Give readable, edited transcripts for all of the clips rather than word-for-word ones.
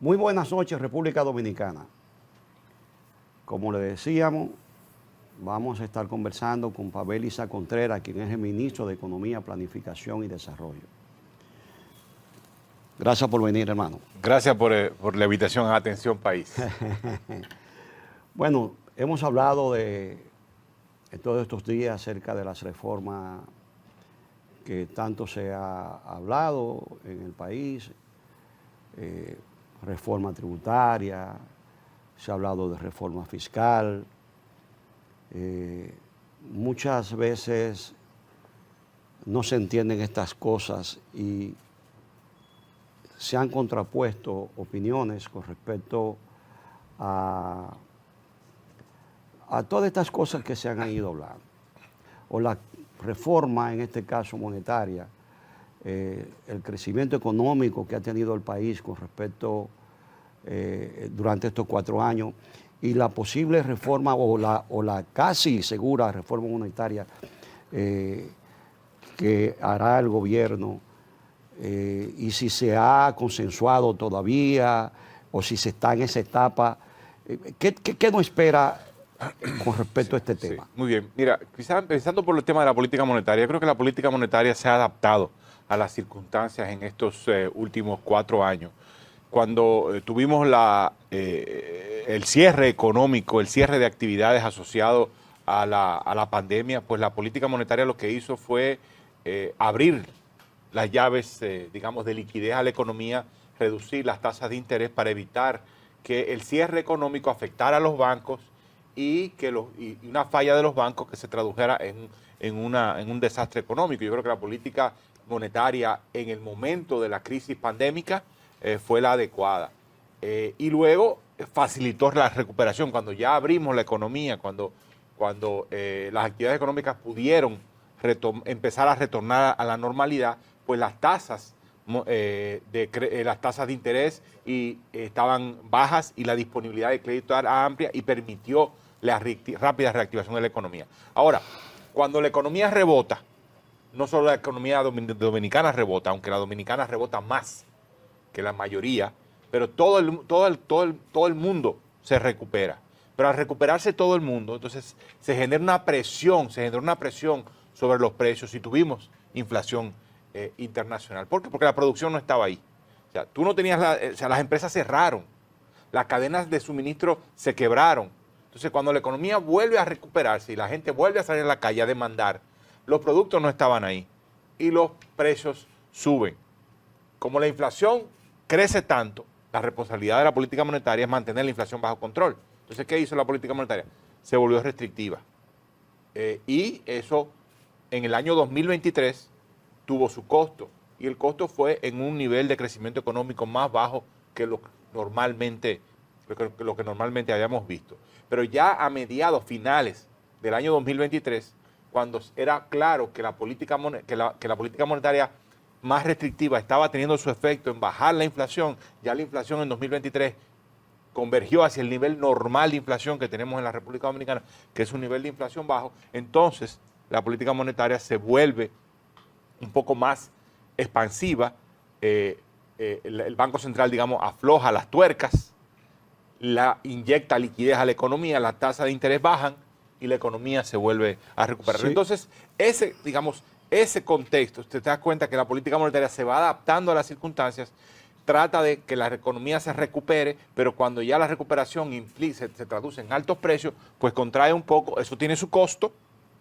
Muy buenas noches, República Dominicana. Como le decíamos, vamos a estar conversando con Pavel Isa Contreras, quien es el ministro de Economía, Planificación y Desarrollo. Gracias por venir, hermano. Gracias por la invitación a Atención País. Bueno, hemos hablado en todos estos días acerca de las reformas que tanto se ha hablado en el país, reforma tributaria, se ha hablado de reforma fiscal. Muchas veces no se entienden estas cosas y se han contrapuesto opiniones con respecto a todas estas cosas que se han ido hablando. O la reforma, en este caso monetaria, el crecimiento económico que ha tenido el país con respecto durante estos 4 años y la posible reforma o la casi segura reforma monetaria que hará el gobierno, y si se ha consensuado todavía o si se está en esa etapa. ¿Qué nos espera con respecto a este tema? Sí, muy bien. Mira, quizás empezando por el tema de la política monetaria, yo creo que la política monetaria se ha adaptado a las circunstancias en estos últimos 4 años. Cuando tuvimos el cierre económico, el cierre de actividades asociado a la pandemia, pues la política monetaria lo que hizo fue abrir las llaves, digamos, de liquidez a la economía, reducir las tasas de interés para evitar que el cierre económico afectara a los bancos y una falla de los bancos que se tradujera en un desastre económico. Yo creo que la política monetaria en el momento de la crisis pandémica fue la adecuada. Y luego facilitó la recuperación. Cuando ya abrimos la economía, cuando las actividades económicas pudieron empezar a retornar a la normalidad, pues las tasas de interés estaban bajas y la disponibilidad de crédito era amplia y permitió la rápida reactivación de la economía. Ahora, cuando la economía rebota, no solo la economía dominicana rebota, aunque la dominicana rebota más que la mayoría, pero todo el mundo se recupera. Pero al recuperarse todo el mundo, entonces se generó una presión sobre los precios y tuvimos inflación internacional. ¿Por qué? Porque la producción no estaba ahí. O sea, tú no tenías las empresas cerraron, las cadenas de suministro se quebraron. Entonces, cuando la economía vuelve a recuperarse y la gente vuelve a salir a la calle a demandar, los productos no estaban ahí y los precios suben. Como la inflación crece tanto, la responsabilidad de la política monetaria es mantener la inflación bajo control. Entonces, ¿qué hizo la política monetaria? Se volvió restrictiva. Y eso en el año 2023 tuvo su costo. Y el costo fue en un nivel de crecimiento económico más bajo que lo que normalmente habíamos visto. Pero ya a mediados finales del año 2023, cuando era claro que la política monetaria más restrictiva estaba teniendo su efecto en bajar la inflación, ya la inflación en 2023 convergió hacia el nivel normal de inflación que tenemos en la República Dominicana, que es un nivel de inflación bajo, entonces la política monetaria se vuelve un poco más expansiva, el Banco Central, digamos, afloja las tuercas, inyecta liquidez a la economía, las tasas de interés bajan y la economía se vuelve a recuperar. Sí. Entonces, ese contexto, usted te da cuenta que la política monetaria se va adaptando a las circunstancias, trata de que la economía se recupere, pero cuando ya la recuperación se traduce en altos precios, pues contrae un poco, eso tiene su costo,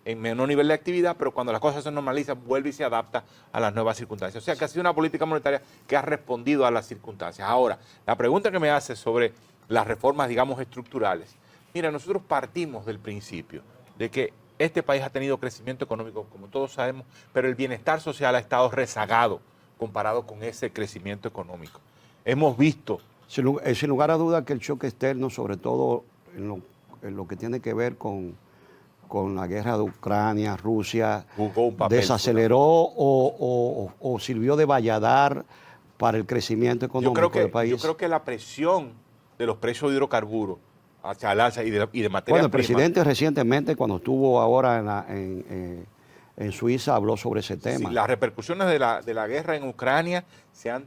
en menor nivel de actividad, pero cuando las cosas se normalizan, vuelve y se adapta a las nuevas circunstancias. O sea, que ha sido una política monetaria que ha respondido a las circunstancias. Ahora, la pregunta que me hace sobre las reformas, digamos, estructurales. Mira, nosotros partimos del principio de que este país ha tenido crecimiento económico, como todos sabemos, pero el bienestar social ha estado rezagado comparado con ese crecimiento económico. Hemos visto... Sin lugar a duda que el choque externo, sobre todo en lo que tiene que ver con la guerra de Ucrania, Rusia, desaceleró o sirvió de valladar para el crecimiento económico del país. Yo creo que la presión de los precios de hidrocarburos hacia el alza y de materias primas. El presidente recientemente, cuando estuvo ahora en Suiza, habló sobre ese tema. Sí, las repercusiones de la guerra en Ucrania se han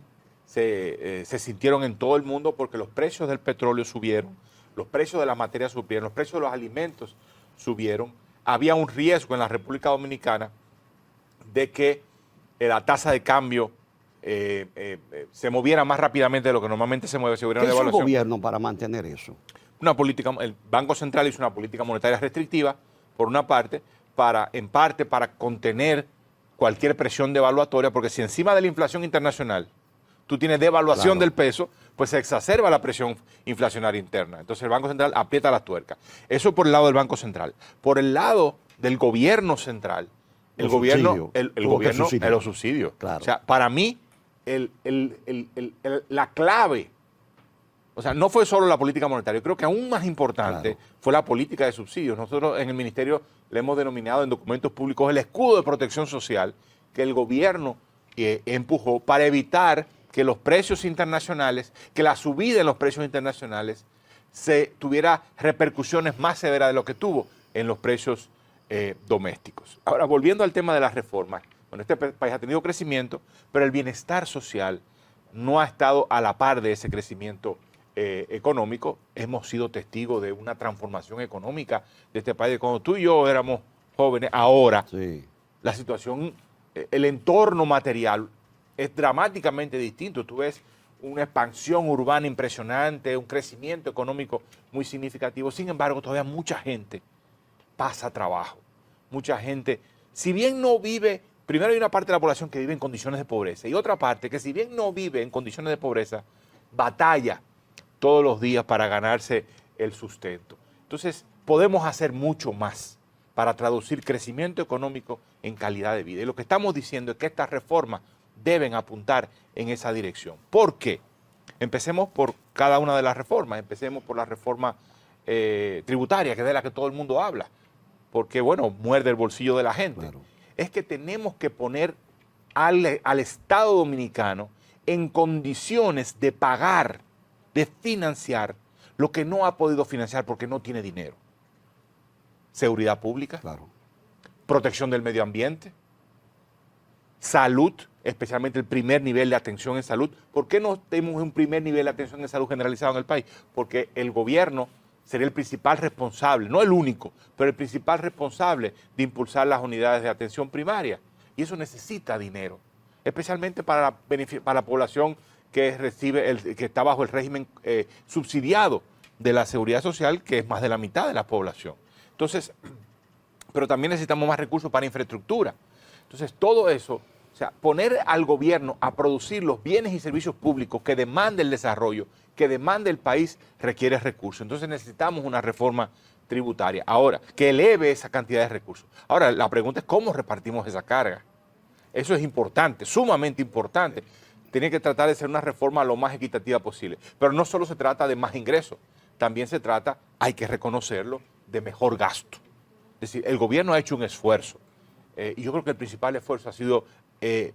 se sintieron en todo el mundo porque los precios del petróleo subieron, los precios de las materias subieron, los precios de los alimentos subieron. Había un riesgo en la República Dominicana de que la tasa de cambio se moviera más rápidamente de lo que normalmente se mueve. Si hubiera una ¿Qué hizo el devaluación. gobierno para mantener eso? Una política, el Banco Central hizo una política monetaria restrictiva, por una parte, en parte para contener cualquier presión devaluatoria, porque si encima de la inflación internacional tú tienes devaluación del peso, pues se exacerba la presión inflacionaria interna. Entonces el Banco Central aprieta las tuercas. Eso por el lado del Banco Central. Por el lado del gobierno central, los subsidios. Claro. O sea, para mí, la clave, o sea, no fue solo la política monetaria, yo creo que aún más importante fue la política de subsidios. Nosotros en el Ministerio le hemos denominado en documentos públicos el escudo de protección social que el gobierno empujó para evitar que los precios internacionales, que la subida en los precios internacionales tuviera repercusiones más severas de lo que tuvo en los precios domésticos. Ahora, volviendo al tema de las reformas, bueno, este país ha tenido crecimiento, pero el bienestar social no ha estado a la par de ese crecimiento económico. Hemos sido testigos de una transformación económica de este país. Cuando tú y yo éramos jóvenes, ahora la situación, el entorno material es dramáticamente distinto. Tú ves una expansión urbana impresionante, un crecimiento económico muy significativo. Sin embargo, todavía mucha gente pasa trabajo. Mucha gente, si bien no vive, primero hay una parte de la población que vive en condiciones de pobreza y otra parte que si bien no vive en condiciones de pobreza, batalla todos los días para ganarse el sustento. Entonces, podemos hacer mucho más para traducir crecimiento económico en calidad de vida. Y lo que estamos diciendo es que estas reformas deben apuntar en esa dirección. ¿Por qué? Empecemos por cada una de las reformas. Empecemos por la reforma tributaria, que es de la que todo el mundo habla, porque, bueno, muerde el bolsillo de la gente. Claro. Es que tenemos que poner al Estado dominicano en condiciones de pagar, de financiar lo que no ha podido financiar porque no tiene dinero. Seguridad pública, protección del medio ambiente, salud, especialmente el primer nivel de atención en salud. ¿Por qué no tenemos un primer nivel de atención en salud generalizado en el país? Porque el gobierno sería el principal responsable, no el único, pero el principal responsable de impulsar las unidades de atención primaria. Y eso necesita dinero, especialmente para la población que que está bajo el régimen subsidiado de la seguridad social, que es más de la mitad de la población. Entonces, pero también necesitamos más recursos para infraestructura. Entonces, todo eso, o sea, poner al gobierno a producir los bienes y servicios públicos que demanda el desarrollo, que demanda el país, requiere recursos. Entonces necesitamos una reforma tributaria. Ahora, que eleve esa cantidad de recursos. Ahora, la pregunta es cómo repartimos esa carga. Eso es importante, sumamente importante. Tiene que tratar de ser una reforma lo más equitativa posible. Pero no solo se trata de más ingresos, también se trata, hay que reconocerlo, de mejor gasto. Es decir, el gobierno ha hecho un esfuerzo. Y yo creo que el principal esfuerzo ha sido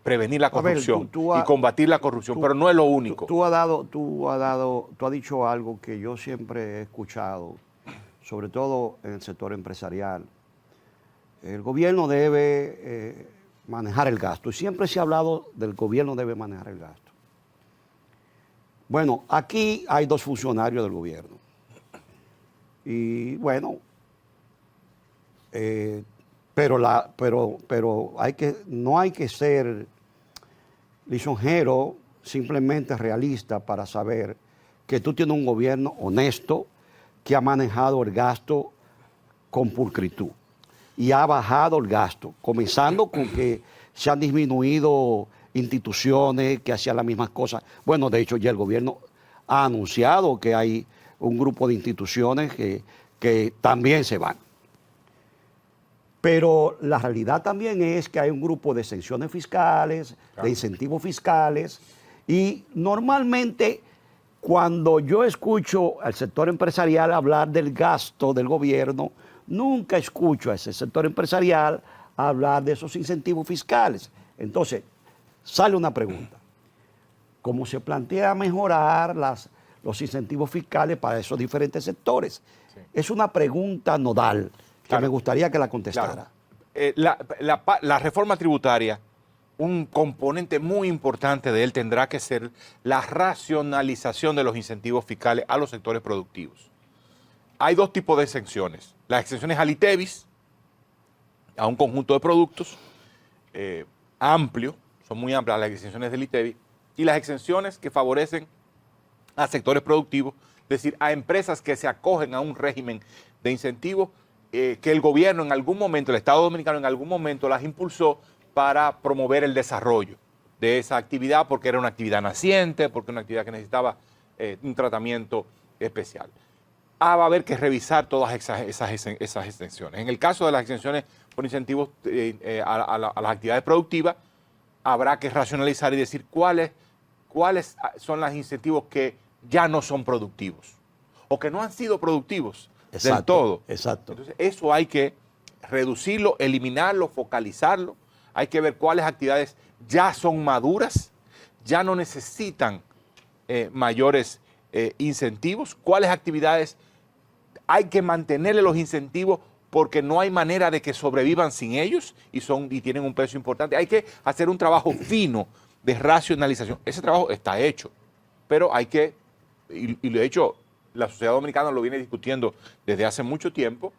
prevenir la corrupción y combatir la corrupción, pero no es lo único. Tú has dicho algo que yo siempre he escuchado, sobre todo en el sector empresarial. El gobierno debe manejar el gasto. Y siempre se ha hablado del gobierno debe manejar el gasto. Bueno, aquí hay dos funcionarios del gobierno. Y bueno, pero no hay que ser lisonjero, simplemente realista para saber que tú tienes un gobierno honesto que ha manejado el gasto con pulcritud y ha bajado el gasto, comenzando con que se han disminuido instituciones que hacían las mismas cosas. Bueno, de hecho ya el gobierno ha anunciado que hay un grupo de instituciones que también se van. Pero la realidad también es que hay un grupo de exenciones fiscales, de incentivos fiscales, y normalmente cuando yo escucho al sector empresarial hablar del gasto del gobierno, nunca escucho a ese sector empresarial hablar de esos incentivos fiscales. Entonces, sale una pregunta. ¿Cómo se plantea mejorar los incentivos fiscales para esos diferentes sectores? Sí. Es una pregunta nodal que me gustaría que la contestara. La reforma tributaria un componente muy importante de él tendrá que ser la racionalización de los incentivos fiscales a los sectores productivos. Hay dos tipos de exenciones. Las exenciones al ITEVIS, a un conjunto de productos amplio, son muy amplias las exenciones del ITEVIS, y las exenciones que favorecen a sectores productivos, es decir, a empresas que se acogen a un régimen de incentivos que el gobierno en algún momento, el Estado Dominicano en algún momento las impulsó para promover el desarrollo de esa actividad, porque era una actividad naciente, porque era una actividad que necesitaba un tratamiento especial. Va a haber que revisar todas esas extensiones. En el caso de las exenciones por incentivos a las actividades productivas, habrá que racionalizar y decir cuáles son los incentivos que ya no son productivos o que no han sido productivos del todo. Exacto. Entonces, eso hay que reducirlo, eliminarlo, focalizarlo. Hay que ver cuáles actividades ya son maduras, ya no necesitan mayores incentivos, cuáles actividades hay que mantenerle los incentivos porque no hay manera de que sobrevivan sin ellos y tienen un peso importante. Hay que hacer un trabajo fino de racionalización. Ese trabajo está hecho, pero hay que, y de hecho la sociedad dominicana lo viene discutiendo desde hace mucho tiempo.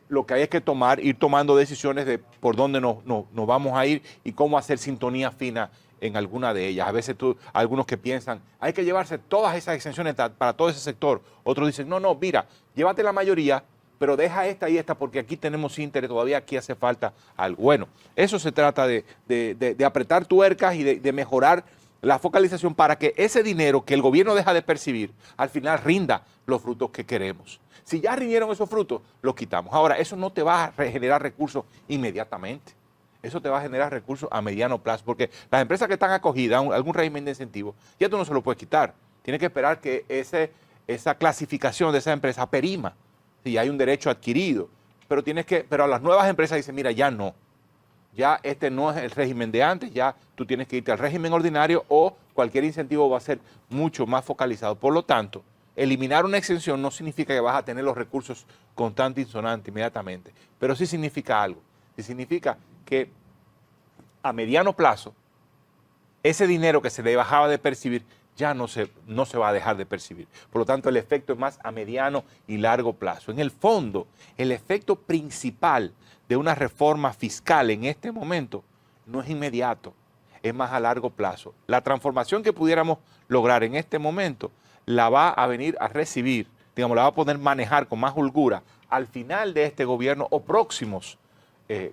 Lo que hay es que ir tomando decisiones de por dónde nos vamos a ir y cómo hacer sintonía fina en alguna de ellas. A veces algunos que piensan, hay que llevarse todas esas exenciones para todo ese sector. Otros dicen, no, mira, llévate la mayoría, pero deja esta y esta porque aquí tenemos interés, todavía aquí hace falta algo. Bueno, eso se trata de apretar tuercas y de mejorar la focalización para que ese dinero que el gobierno deja de percibir, al final rinda los frutos que queremos. Si ya rindieron esos frutos, los quitamos. Ahora, eso no te va a generar recursos inmediatamente. Eso te va a generar recursos a mediano plazo, porque las empresas que están acogidas a algún régimen de incentivo, ya tú no se lo puedes quitar. Tienes que esperar que esa clasificación de esa empresa perima, si hay un derecho adquirido. Pero a las nuevas empresas dicen, mira, ya no. Ya este no es el régimen de antes, ya tú tienes que irte al régimen ordinario o cualquier incentivo va a ser mucho más focalizado. Por lo tanto, eliminar una exención no significa que vas a tener los recursos constante y sonante inmediatamente, pero sí significa algo. Sí significa que a mediano plazo, ese dinero que se le dejaba de percibir ya no se va a dejar de percibir. Por lo tanto, el efecto es más a mediano y largo plazo. En el fondo, el efecto principal de una reforma fiscal en este momento no es inmediato, es más a largo plazo. La transformación que pudiéramos lograr en este momento la va a venir a recibir, digamos, la va a poder manejar con más holgura al final de este gobierno o próximos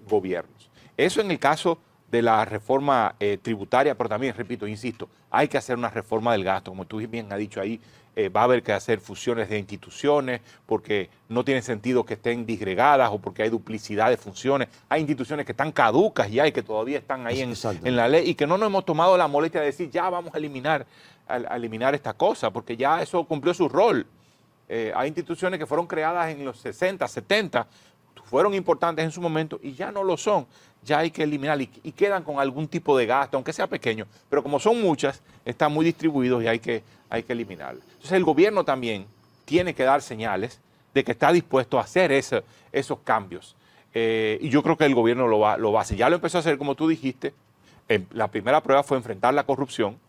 gobiernos. Eso en el caso de la reforma tributaria, pero también, repito, insisto, hay que hacer una reforma del gasto, como tú bien has dicho ahí, va a haber que hacer fusiones de instituciones porque no tiene sentido que estén disgregadas o porque hay duplicidad de funciones. Hay instituciones que están caducas ya y que todavía están ahí en la ley y que no nos hemos tomado la molestia de decir ya vamos a eliminar esta cosa porque ya eso cumplió su rol. Hay instituciones que fueron creadas en los 60, 70, fueron importantes en su momento y ya no lo son. Ya hay que eliminarlas y quedan con algún tipo de gasto, aunque sea pequeño, pero como son muchas, están muy distribuidos y hay que eliminarlas. Entonces el gobierno también tiene que dar señales de que está dispuesto a hacer esos cambios. Y yo creo que el gobierno lo va a hacer. Ya lo empezó a hacer, como tú dijiste. La primera prueba fue enfrentar la corrupción,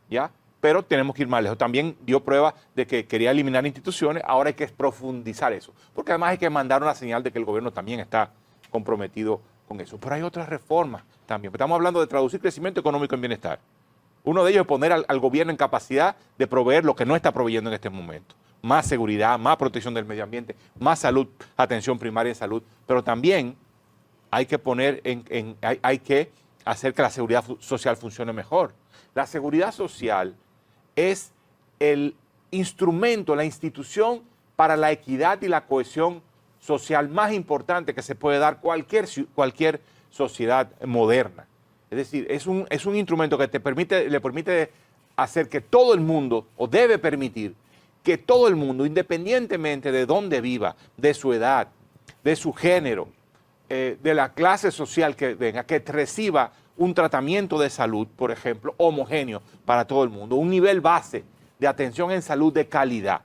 ¿ya? Pero tenemos que ir más lejos. También dio prueba de que quería eliminar instituciones, ahora hay que profundizar eso. Porque además hay que mandar una señal de que el gobierno también está comprometido con eso. Pero hay otras reformas también. Estamos hablando de traducir crecimiento económico en bienestar. Uno de ellos es poner al gobierno en capacidad de proveer lo que no está proveyendo en este momento. Más seguridad, más protección del medio ambiente, más salud, atención primaria en salud. Pero también hay que hay que hacer que la seguridad social funcione mejor. La seguridad social es el instrumento, la institución para la equidad y la cohesión social más importante que se puede dar cualquier sociedad moderna. Es decir, es un instrumento que le permite hacer que todo el mundo, o debe permitir que todo el mundo, independientemente de dónde viva, de su edad, de su género, de la clase social que venga, que reciba un tratamiento de salud, por ejemplo, homogéneo para todo el mundo, un nivel base de atención en salud de calidad.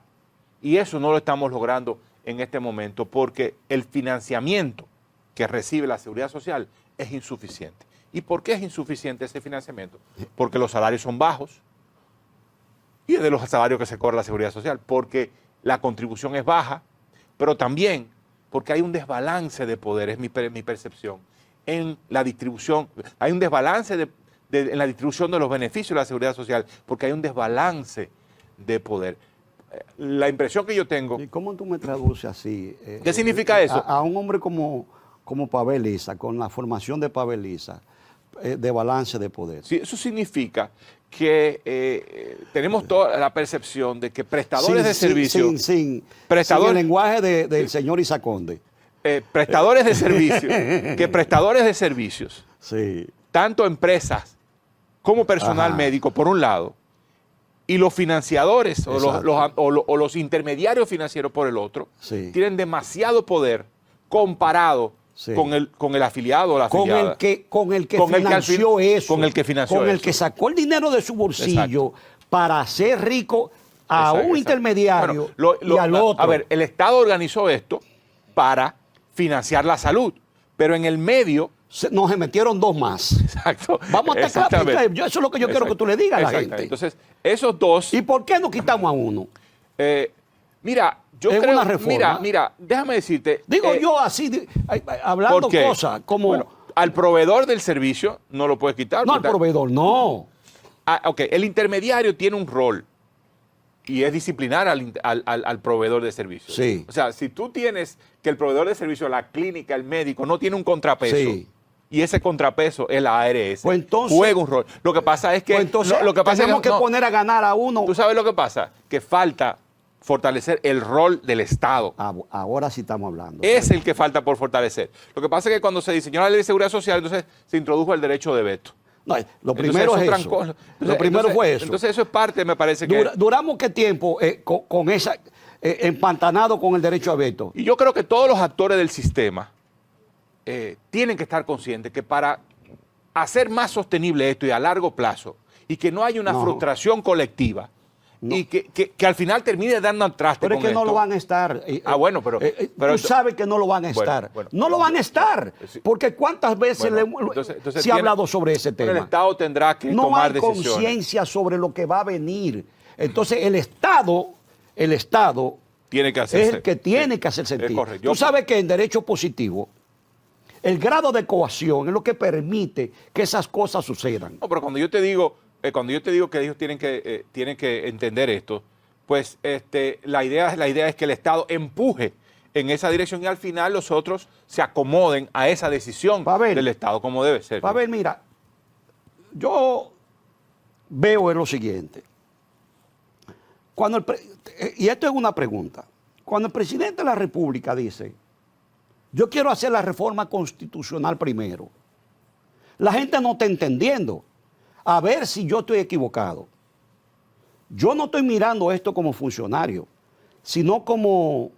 Y eso no lo estamos logrando en este momento porque el financiamiento que recibe la seguridad social es insuficiente. ¿Y por qué es insuficiente ese financiamiento? Porque los salarios son bajos y es de los salarios que se cobra la Seguridad Social, porque la contribución es baja, pero también porque hay un desbalance de poder, es mi percepción, en la distribución. Hay un desbalance en la distribución de los beneficios de la Seguridad Social, porque hay un desbalance de poder. La impresión que yo tengo... ¿Y cómo tú me traduces así? ¿Qué significa eso? A un hombre como Pavel Issa, con la formación de Pavel Issa, de balance de poder. Sí, eso significa que tenemos toda la percepción de que prestadores de servicios... Sin el lenguaje del señor Issa Conde. Prestadores de servicios, que prestadores de servicios, sí, tanto empresas como personal médico, por un lado, y los financiadores o los intermediarios financieros por el otro, sí, tienen demasiado poder comparado con el afiliado o la afiliada. Con el que financió eso. Con el que financió Con el eso. que sacó el dinero de su bolsillo para hacer rico a un intermediario y al otro. A ver, el Estado organizó esto para financiar la salud, pero en el medio... Nos se metieron dos más. Exacto. Vamos a atacar. Eso es lo que yo quiero que tú le digas a la gente. Entonces, esos dos... ¿Y por qué no quitamos a uno? Mira, yo es creo... una reforma. Mira, déjame decirte... Digo yo así, hablando cosas como... Bueno, al proveedor del servicio no lo puedes quitar. No, al proveedor, no. Ok, el intermediario tiene un rol y es disciplinar al proveedor de servicios. Sí. O sea, si tú tienes que el proveedor de servicios, la clínica, el médico, no tiene un contrapeso, sí, y ese contrapeso es la ARS, pues entonces, juega un rol. Lo que pasa es que... Pues entonces lo que pasa tenemos es que poner a ganar a uno. ¿Tú sabes lo que pasa? Que falta fortalecer el rol del Estado. Ahora sí estamos hablando. Es el que falta por fortalecer. Lo que pasa es que cuando se diseñó la Ley de Seguridad Social, entonces se introdujo el derecho de veto. No, lo primero es eso. Lo primero fue eso. Entonces eso es parte, me parece que... ¿Duramos qué tiempo con esa empantanado con el derecho a veto? Y yo creo que todos los actores del sistema tienen que estar conscientes que para hacer más sostenible esto y a largo plazo, y que no haya una frustración colectiva, y que al final termine dando al traste. Pero es que no lo van a estar. Bueno, pero tú sabes que no lo van a estar. No lo van a estar. Porque cuántas veces se ha hablado sobre ese tema. El Estado tendrá que tomar decisiones. No hay conciencia sobre lo que va a venir. Entonces el Estado tiene que hacerse, es el que tiene que hacer sentido. Tú sabes que en derecho positivo el grado de coacción es lo que permite que esas cosas sucedan. No, pero cuando yo te digo que ellos tienen que entender esto, pues la idea es que el Estado empuje en esa dirección y al final los otros se acomoden a esa decisión del Estado, como debe ser. Pavel, mira, yo veo en lo siguiente. Y esto es una pregunta. Cuando el presidente de la República dice, yo quiero hacer la reforma constitucional primero, la gente no está entendiendo. A ver si yo estoy equivocado. Yo no estoy mirando esto como funcionario, sino como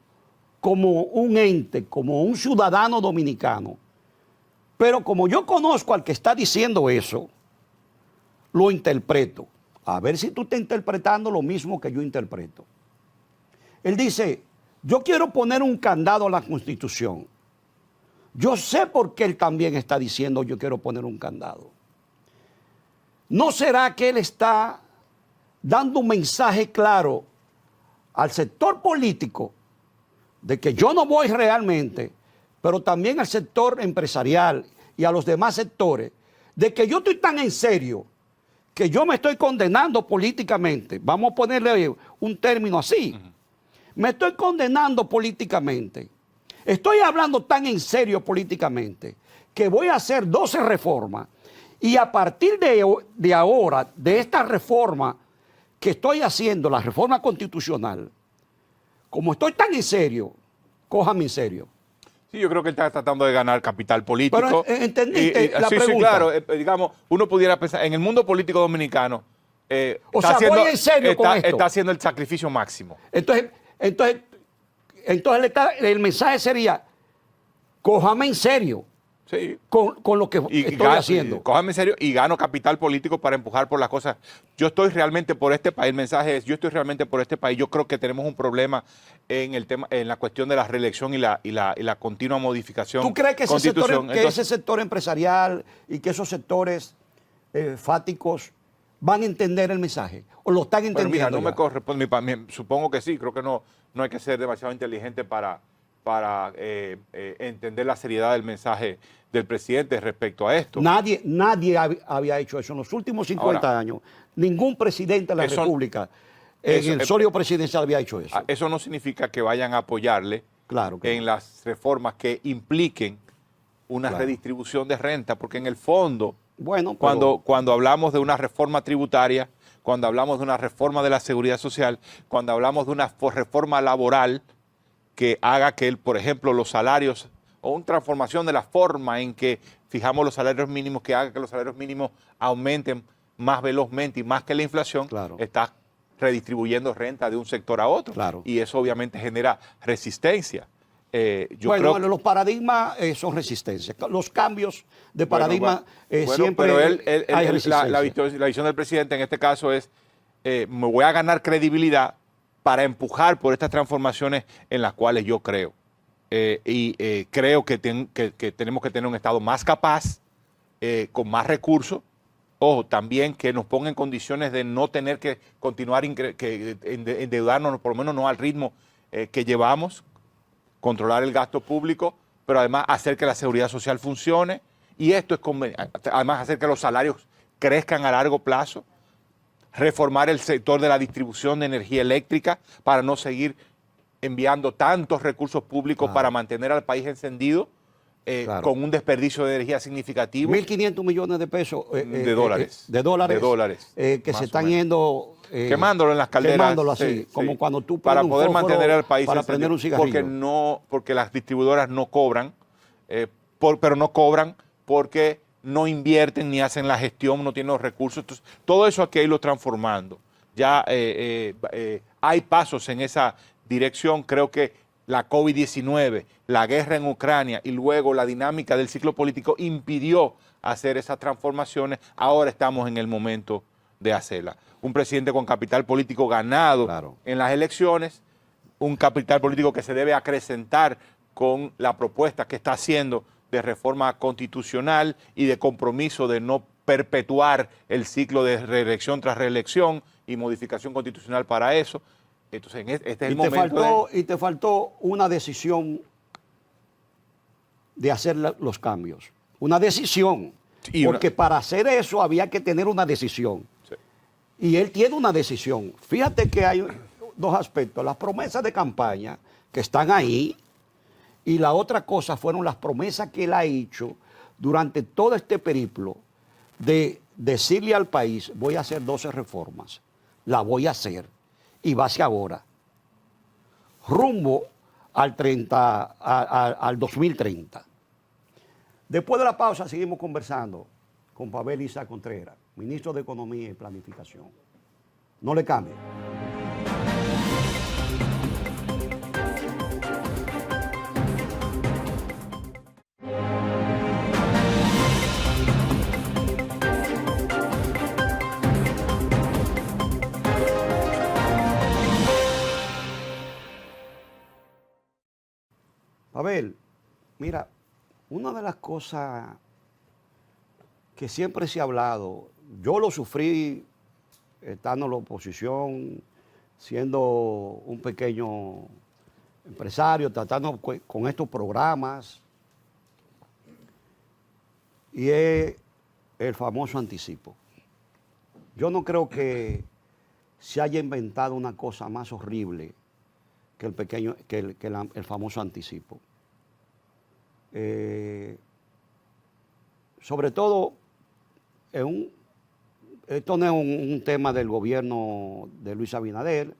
un ente, como un ciudadano dominicano. Pero como yo conozco al que está diciendo eso, lo interpreto. A ver si tú estás interpretando lo mismo que yo interpreto. Él dice, yo quiero poner un candado a la Constitución. Yo sé por qué él también está diciendo yo quiero poner un candado. ¿No será que él está dando un mensaje claro al sector político de que yo no voy realmente, pero también al sector empresarial y a los demás sectores, de que yo estoy tan en serio que yo me estoy condenando políticamente? Vamos a ponerle un término así. Me estoy condenando políticamente. Estoy hablando tan en serio políticamente que voy a hacer 12 reformas. Y a partir de ahora, de esta reforma que estoy haciendo, la reforma constitucional, como estoy tan en serio, cójame en serio. Sí, yo creo que él está tratando de ganar capital político. Pero ¿entendiste la pregunta? Sí, claro. Digamos, uno pudiera pensar, en el mundo político dominicano, voy en serio con esto. Está haciendo el sacrificio máximo. Entonces el mensaje sería, cójame en serio. Sí. con lo que estoy haciendo. Cójame en serio y gano capital político para empujar por las cosas. Yo estoy realmente por este país. El mensaje es, yo estoy realmente por este país. Yo creo que tenemos un problema en el tema, en la cuestión de la reelección y la continua modificación. ¿Tú crees que Constitución. ese sector empresarial y que esos sectores fáticos van a entender el mensaje? ¿O lo están entendiendo? Pero mira, no ya? me corresponde. Supongo que sí. Creo que no hay que ser demasiado inteligente para entender la seriedad del mensaje del presidente respecto a esto. Nadie había hecho eso en los últimos 50 años. Ningún presidente de la República en el sólido presidencial había hecho eso. Eso no significa que vayan a apoyarle en las reformas que impliquen una redistribución de renta, porque en el fondo, cuando hablamos de una reforma tributaria, cuando hablamos de una reforma de la seguridad social, cuando hablamos de una reforma laboral que haga que, por ejemplo, los salarios o una transformación de la forma en que fijamos los salarios mínimos, que haga que los salarios mínimos aumenten más velozmente y más que la inflación, está redistribuyendo renta de un sector a otro. Y eso obviamente genera resistencia. Los paradigmas son resistencia. Los cambios de paradigma siempre hay resistencia. La visión del presidente en este caso es, me voy a ganar credibilidad para empujar por estas transformaciones en las cuales yo creo. Creo que tenemos que tener un Estado más capaz, con más recursos, también que nos ponga en condiciones de no tener que continuar endeudarnos, por lo menos no al ritmo que llevamos, controlar el gasto público, pero además hacer que la seguridad social funcione, y esto es además hacer que los salarios crezcan a largo plazo, reformar el sector de la distribución de energía eléctrica para no seguir enviando tantos recursos públicos para mantener al país encendido con un desperdicio de energía significativo. 1.500 millones de pesos. De dólares. Que se están yendo... quemándolo en las calderas. Quemándolo así, como cuando tú para poder mantener al país para prender un cigarrillo. Porque las distribuidoras no cobran, pero no cobran porque no invierten ni hacen la gestión, no tienen los recursos. Entonces, todo eso hay que irlo transformando. Ya hay pasos en esa dirección. Creo que la COVID-19, la guerra en Ucrania y luego la dinámica del ciclo político impidió hacer esas transformaciones. Ahora estamos en el momento de hacerla. Un presidente con capital político ganado en las elecciones, un capital político que se debe acrecentar con la propuesta que está haciendo de reforma constitucional y de compromiso de no perpetuar el ciclo de reelección tras reelección y modificación constitucional para eso. Entonces, este es el momento. Y te faltó una decisión de hacer los cambios. Una decisión. Porque para hacer eso había que tener una decisión. Y él tiene una decisión. Fíjate que hay dos aspectos. Las promesas de campaña que están ahí, y la otra cosa fueron las promesas que él ha hecho durante todo este periplo de decirle al país, voy a hacer 12 reformas, la voy a hacer, y va hacia ahora, rumbo al 2030. Después de la pausa seguimos conversando con Pavel Isa Contreras, ministro de Economía y Planificación. No le cambie. Pavel, mira, una de las cosas que siempre se ha hablado, yo lo sufrí estando en la oposición, siendo un pequeño empresario, tratando con estos programas, y es el famoso anticipo. Yo no creo que se haya inventado una cosa más horrible que el famoso anticipo. Sobre todo, esto no es un tema del gobierno de Luis Abinader,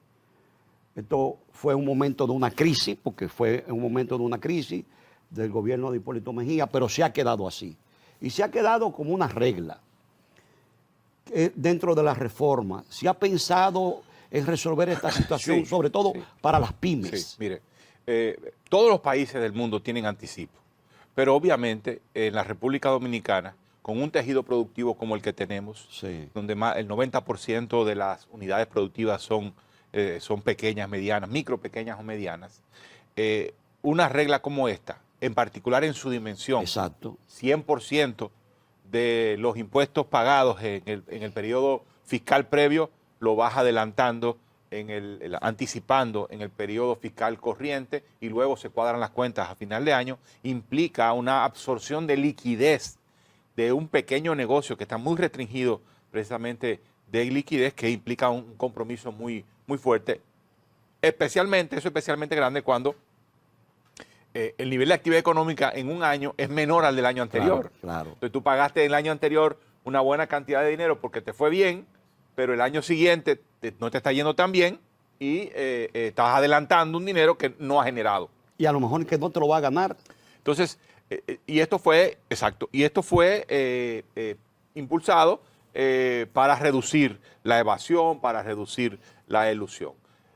esto fue un momento de una crisis, porque fue un momento de una crisis del gobierno de Hipólito Mejía, pero se ha quedado así. Y se ha quedado como una regla dentro de la reforma. Se ha pensado en resolver esta situación, sobre todo para las pymes. Sí, mire, todos los países del mundo tienen anticipo, Pero obviamente en la República Dominicana, con un tejido productivo como el que tenemos, Sí. donde el 90% de las unidades productivas son pequeñas, medianas, micro, pequeñas o medianas, una regla como esta, en particular en su dimensión, Exacto. 100% de los impuestos pagados en el periodo fiscal previo lo vas adelantando, anticipando en el periodo fiscal corriente y luego se cuadran las cuentas a final de año, implica una absorción de liquidez de un pequeño negocio que está muy restringido precisamente de liquidez, que implica un compromiso muy, muy fuerte, especialmente grande cuando el nivel de actividad económica en un año es menor al del año anterior. Claro. Entonces tú pagaste el año anterior una buena cantidad de dinero porque te fue bien, pero el año siguiente no te está yendo tan bien y estás adelantando un dinero que no ha generado. Y a lo mejor que no te lo va a ganar. Entonces, y esto fue impulsado para reducir la evasión, para reducir la elusión.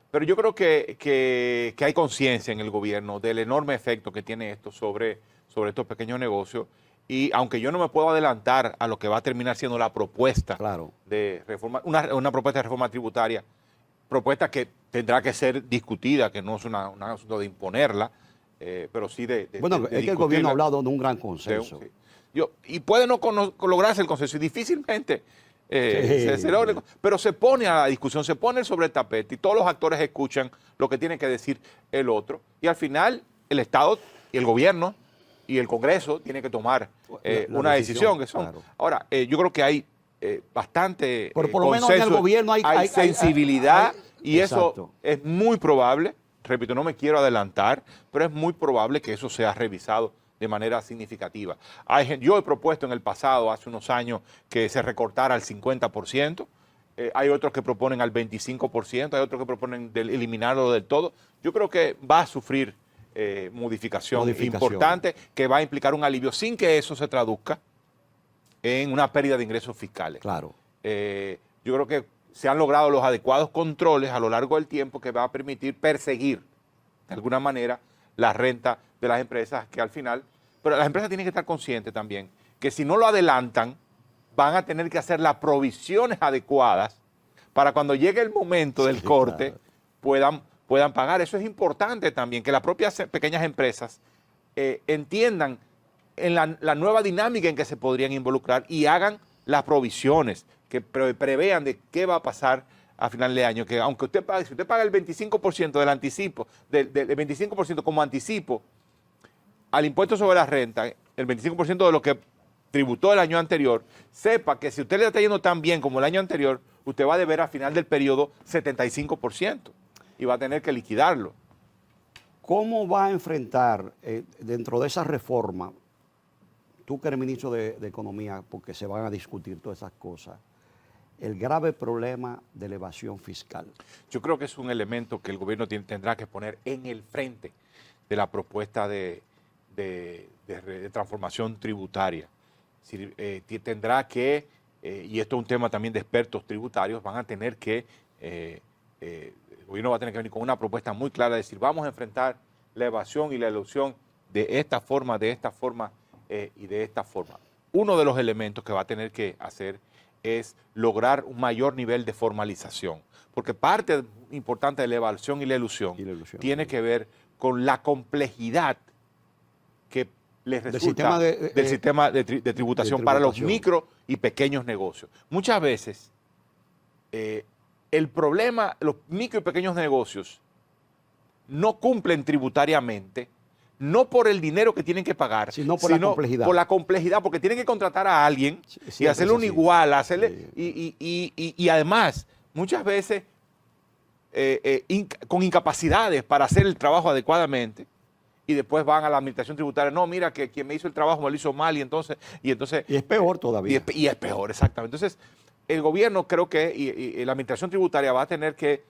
Pero yo creo que hay conciencia en el gobierno del enorme efecto que tiene esto sobre estos pequeños negocios. Y aunque yo no me puedo adelantar a lo que va a terminar siendo la propuesta de reforma, una propuesta de reforma tributaria, propuesta que tendrá que ser discutida, que no es un asunto de imponerla, pero sí de bueno, es que el gobierno ha hablado de un gran consenso. Y puede no lograrse el consenso, y difícilmente se logra, pero se pone a la discusión, se pone sobre el tapete, y todos los actores escuchan lo que tiene que decir el otro, y al final el Estado y el gobierno y el Congreso tienen que tomar una decisión. Claro. Ahora, yo creo que hay bastante pero por lo menos en el gobierno hay sensibilidad, y exacto. eso es muy probable, repito, no me quiero adelantar, pero es muy probable que eso sea revisado de manera significativa. Yo he propuesto en el pasado, hace unos años, que se recortara al 50%, hay otros que proponen al 25%, hay otros que proponen eliminarlo del todo. Yo creo que va a sufrir modificación importante, que va a implicar un alivio sin que eso se traduzca en una pérdida de ingresos fiscales. Claro. Yo creo que se han logrado los adecuados controles a lo largo del tiempo que va a permitir perseguir de alguna manera la renta de las empresas, que al final, pero las empresas tienen que estar conscientes también que si no lo adelantan van a tener que hacer las provisiones adecuadas para cuando llegue el momento del corte, claro, puedan pagar. Eso es importante también, que las propias pequeñas empresas entiendan en la nueva dinámica en que se podrían involucrar y hagan las provisiones, que prevean de qué va a pasar a final de año, que aunque usted pague, si usted paga el 25% del anticipo, del 25% como anticipo al impuesto sobre la renta, el 25% de lo que tributó el año anterior, sepa que si usted le está yendo tan bien como el año anterior, usted va a deber a final del periodo 75% y va a tener que liquidarlo. ¿Cómo va a enfrentar dentro de esa reforma, tú que eres ministro de Economía, porque se van a discutir todas esas cosas, el grave problema de la evasión fiscal? Yo creo que es un elemento que el gobierno tendrá que poner en el frente de la propuesta de transformación tributaria. Es decir, tendrá que, y esto es un tema también de expertos tributarios, van a tener que, el gobierno va a tener que venir con una propuesta muy clara, de decir, vamos a enfrentar la evasión y la elusión de esta forma y de esta forma. Uno de los elementos que va a tener que hacer es lograr un mayor nivel de formalización, porque parte importante de la evasión y la elusión tiene que ver con la complejidad que les resulta del sistema de tributación para los micro y pequeños negocios. Muchas veces el problema, los micro y pequeños negocios no cumplen tributariamente, no por el dinero que tienen que pagar, sino por la complejidad, porque tienen que contratar a alguien y hacerle un igual, y además, muchas veces con incapacidades para hacer el trabajo adecuadamente, y después van a la administración tributaria, no, mira que quien me hizo el trabajo me lo hizo mal, y entonces... Y es peor todavía. Y es peor, exactamente. Entonces, el gobierno creo que, y la administración tributaria va a tener que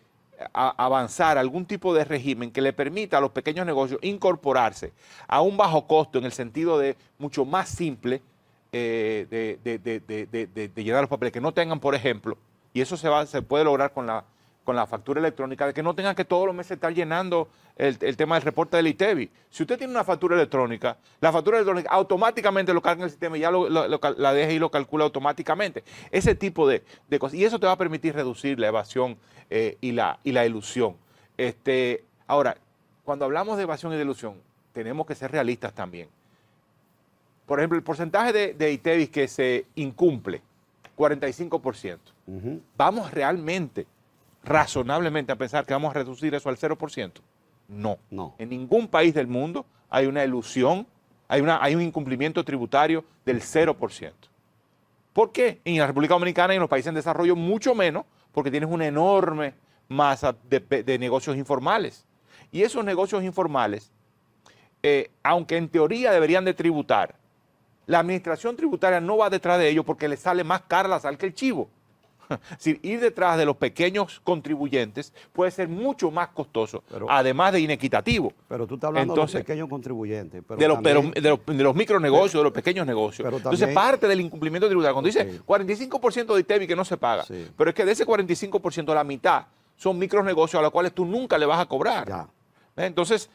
avanzar algún tipo de régimen que le permita a los pequeños negocios incorporarse a un bajo costo, en el sentido de mucho más simple de llenar los papeles, que no tengan, por ejemplo, y eso se puede lograr con la con la factura electrónica, de que no tengan que todos los meses estar llenando el tema del reporte del ITEVI. Si usted tiene una factura electrónica, la factura electrónica automáticamente lo carga en el sistema y ya la DGI lo calcula automáticamente. Ese tipo de cosas. Y eso te va a permitir reducir la evasión y la ilusión. Ahora, cuando hablamos de evasión y de ilusión, tenemos que ser realistas también. Por ejemplo, el porcentaje de ITEVIs que se incumple, 45%. ¿Vamos realmente, razonablemente, a pensar que vamos a reducir eso al 0%? No. En ningún país del mundo hay una ilusión, hay un incumplimiento tributario del 0%. ¿Por qué? En la República Dominicana y en los países en desarrollo mucho menos, porque tienes una enorme masa de negocios informales. Y esos negocios informales, aunque en teoría deberían de tributar, la administración tributaria no va detrás de ellos porque le sale más cara la sal que el chivo. Es decir, ir detrás de los pequeños contribuyentes puede ser mucho más costoso, además de inequitativo. Pero tú estás hablando de los pequeños contribuyentes. De los micronegocios, de los pequeños negocios. Entonces, parte del incumplimiento tributario, cuando dice 45% de ITEVI que no se paga, pero es que de ese 45%, la mitad son micronegocios a los cuales tú nunca le vas a cobrar. Entonces,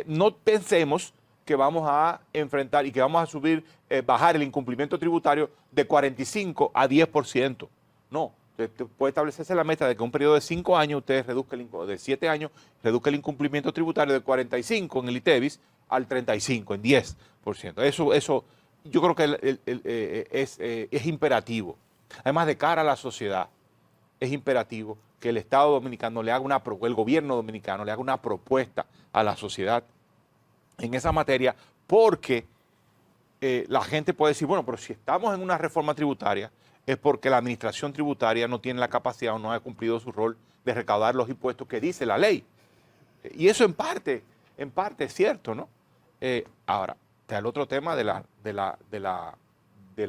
no pensemos que vamos a enfrentar y que vamos a subir, bajar el incumplimiento tributario de 45 a 10%. No, puede establecerse la meta de que en un periodo de 5 años usted reduzca de 7 años, reduzca el incumplimiento tributario de 45 en el ITEVIS al 35, en 10%. Eso yo creo que es imperativo. Además, de cara a la sociedad, es imperativo que el Estado dominicano le haga el gobierno dominicano le haga una propuesta a la sociedad en esa materia, porque la gente puede decir, bueno, pero si estamos en una reforma tributaria, es porque la administración tributaria no tiene la capacidad o no ha cumplido su rol de recaudar los impuestos que dice la ley. Y eso en parte es cierto, ¿no? Ahora, está el otro tema de la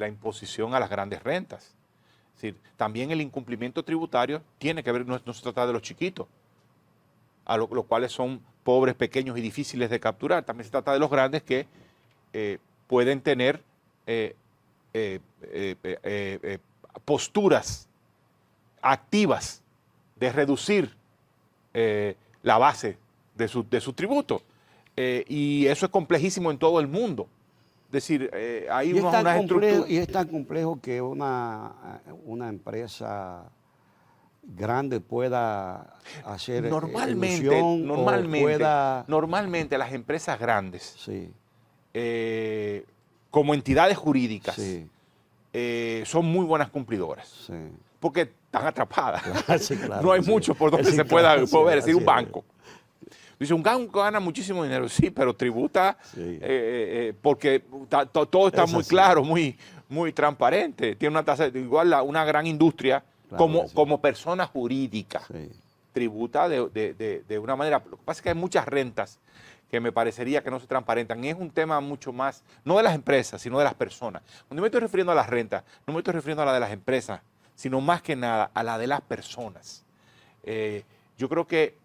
imposición a las grandes rentas. Es decir, también el incumplimiento tributario tiene que ver, no se trata de los chiquitos, a los cuales son pobres, pequeños y difíciles de capturar. También se trata de los grandes que pueden tener posturas activas de reducir la base de su tributo. Y eso es complejísimo en todo el mundo. Es decir, hay una estructura. Y es tan complejo que una empresa grande pueda hacer normalmente las empresas grandes, como entidades jurídicas, son muy buenas cumplidoras, porque están atrapadas. No hay mucho por donde se pueda mover, es decir, un banco. Dice, un banco gana muchísimo dinero, sí, pero tributa porque todo está muy claro, muy transparente. Tiene una tasa, igual una gran industria, como persona jurídica. Tributa de una manera. Lo que pasa es que hay muchas rentas que me parecería que no se transparentan. Y es un tema mucho más, no de las empresas, sino de las personas. Cuando me estoy refiriendo a las rentas, no me estoy refiriendo a la de las empresas, sino más que nada a la de las personas. Yo creo que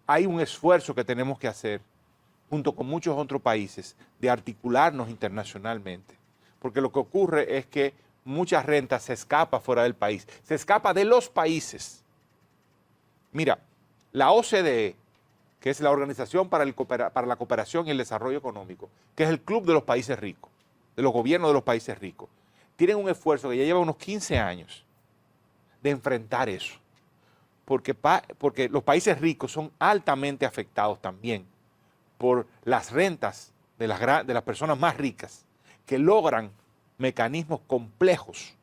hay un esfuerzo que tenemos que hacer junto con muchos otros países de articularnos internacionalmente, porque lo que ocurre es que muchas rentas se escapa fuera del país, se escapa de los países. Mira, la OCDE, que es la Organización para la Cooperación y el Desarrollo Económico, que es el club de los países ricos, de los gobiernos de los países ricos, tienen un esfuerzo que ya lleva unos 15 años de enfrentar eso. Porque los países ricos son altamente afectados también por las rentas de las personas más ricas, que logran mecanismos complejos